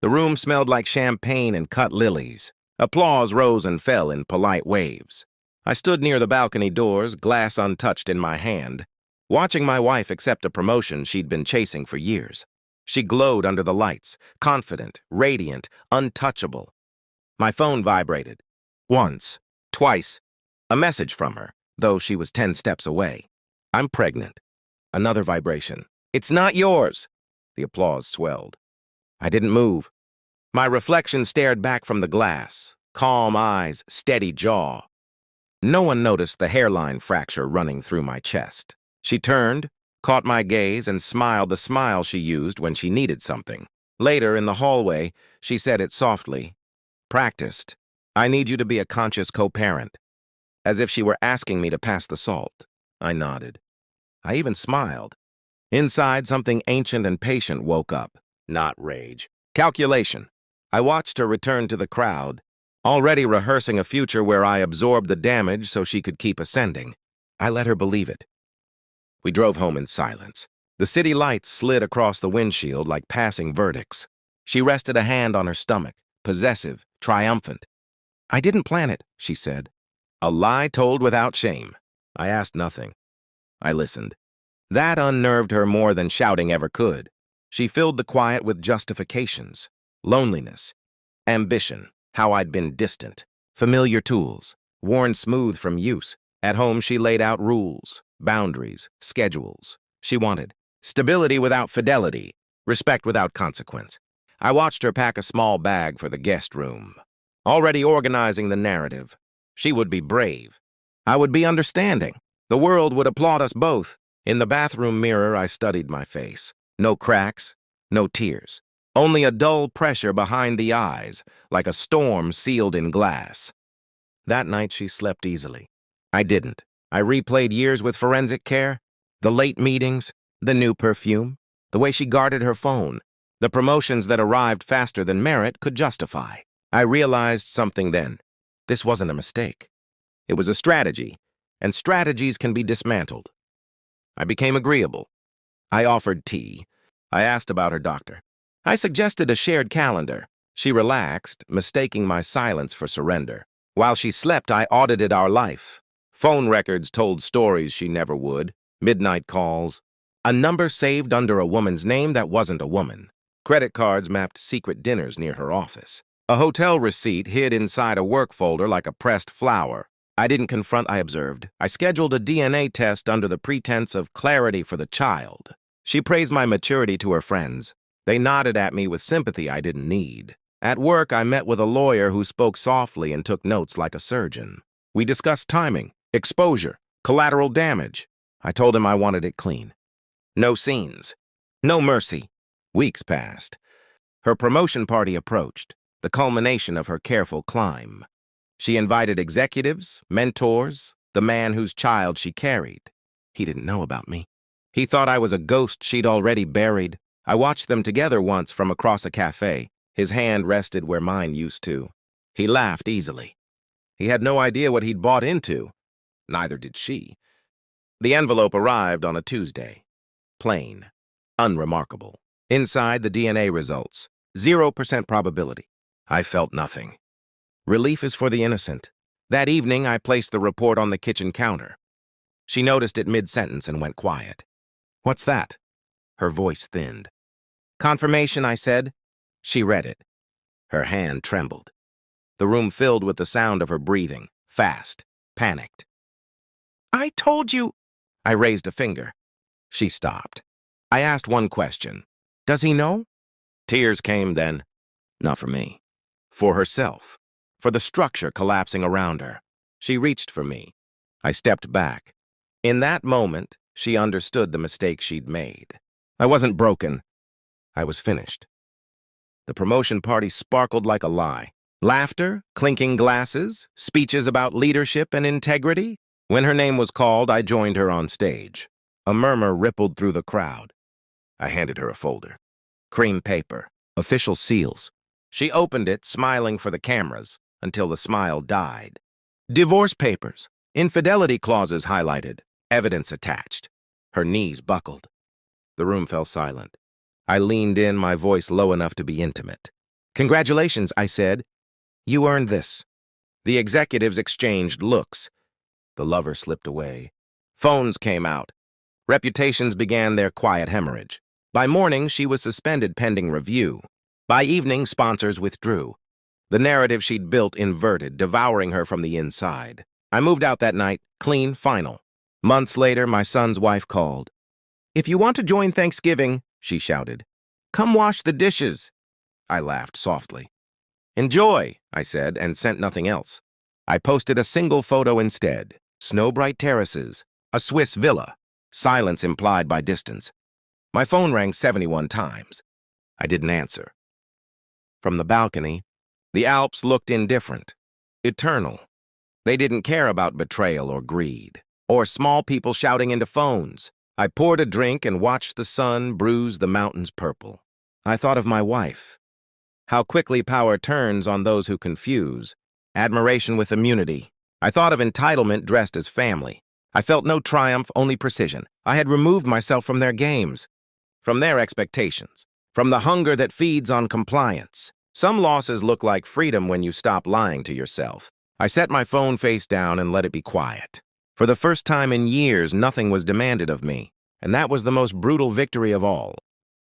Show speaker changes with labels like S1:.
S1: The room smelled like champagne and cut lilies. Applause rose and fell in polite waves. I stood near the balcony doors, glass untouched in my hand, watching my wife accept a promotion she'd been chasing for years. She glowed under the lights, confident, radiant, untouchable. My phone vibrated. Once, twice. A message from her, though she was 10 steps away. I'm pregnant. Another vibration. It's not yours. The applause swelled. I didn't move. My reflection stared back from the glass. Calm eyes, steady jaw. No one noticed the hairline fracture running through my chest. She turned, caught my gaze, and smiled the smile she used when she needed something. Later, in the hallway, she said it softly. Practiced. I need you to be a conscious co-parent. As if she were asking me to pass the salt. I nodded. I even smiled. Inside, something ancient and patient woke up. Not rage. Calculation. I watched her return to the crowd, already rehearsing a future where I absorbed the damage so she could keep ascending. I let her believe it. We drove home in silence. The city lights slid across the windshield like passing verdicts. She rested a hand on her stomach, possessive, triumphant. I didn't plan it, she said. A lie told without shame. I asked nothing. I listened. That unnerved her more than shouting ever could. She filled the quiet with justifications, loneliness, ambition, how I'd been distant, familiar tools, worn smooth from use. At home, she laid out rules, boundaries, schedules. She wanted stability without fidelity, respect without consequence. I watched her pack a small bag for the guest room, already organizing the narrative. She would be brave. I would be understanding. The world would applaud us both. In the bathroom mirror, I studied my face. No cracks, no tears. Only a dull pressure behind the eyes, like a storm sealed in glass. That night, she slept easily. I didn't. I replayed years with forensic care, the late meetings, the new perfume, the way she guarded her phone, the promotions that arrived faster than merit could justify. I realized something then. This wasn't a mistake. It was a strategy, and strategies can be dismantled. I became agreeable. I offered tea. I asked about her doctor. I suggested a shared calendar. She relaxed, mistaking my silence for surrender. While she slept, I audited our life. Phone records told stories she never would, midnight calls, a number saved under a woman's name that wasn't a woman. Credit cards mapped secret dinners near her office. A hotel receipt hid inside a work folder like a pressed flower. I didn't confront, I observed. I scheduled a DNA test under the pretense of clarity for the child. She praised my maturity to her friends. They nodded at me with sympathy I didn't need. At work, I met with a lawyer who spoke softly and took notes like a surgeon. We discussed timing, exposure, collateral damage. I told him I wanted it clean. No scenes. No mercy. Weeks passed. Her promotion party approached, the culmination of her careful climb. She invited executives, mentors, the man whose child she carried. He didn't know about me. He thought I was a ghost she'd already buried. I watched them together once from across a cafe. His hand rested where mine used to. He laughed easily. He had no idea what he'd bought into. Neither did she. The envelope arrived on a Tuesday. Plain. Unremarkable. Inside, the DNA results. 0% probability. I felt nothing. Relief is for the innocent. That evening, I placed the report on the kitchen counter. She noticed it mid-sentence and went quiet. What's that? Her voice thinned. Confirmation, I said. She read it. Her hand trembled. The room filled with the sound of her breathing, fast, panicked. I told you. I raised a finger. She stopped. I asked one question. Does he know? Tears came then. Not for me. For herself. For the structure collapsing around her. She reached for me. I stepped back. In that moment, she understood the mistake she'd made. I wasn't broken. I was finished. The promotion party sparkled like a lie. Laughter, clinking glasses, speeches about leadership and integrity. When her name was called, I joined her on stage. A murmur rippled through the crowd. I handed her a folder. Cream paper, official seals. She opened it, smiling for the cameras, until the smile died. Divorce papers, infidelity clauses highlighted, evidence attached. Her knees buckled. The room fell silent. I leaned in, my voice low enough to be intimate. "Congratulations," I said. "You earned this." The executives exchanged looks. The lover slipped away. Phones came out. Reputations began their quiet hemorrhage. By morning, she was suspended pending review. By evening, sponsors withdrew. The narrative she'd built inverted, devouring her from the inside. I moved out that night, clean, final. Months later, my son's wife called. "If you want to join Thanksgiving," she shouted, "come wash the dishes." I laughed softly. "Enjoy," I said, and sent nothing else. I posted a single photo instead. Snow-bright terraces, a Swiss villa, silence implied by distance. My phone rang 71 times. I didn't answer. From the balcony, the Alps looked indifferent, eternal. They didn't care about betrayal or greed, or small people shouting into phones. I poured a drink and watched the sun bruise the mountains purple. I thought of my wife. How quickly power turns on those who confuse. Admiration with immunity. I thought of entitlement dressed as family. I felt no triumph, only precision. I had removed myself from their games, from their expectations, from the hunger that feeds on compliance. Some losses look like freedom when you stop lying to yourself. I set my phone face down and let it be quiet. For the first time in years, nothing was demanded of me, and that was the most brutal victory of all.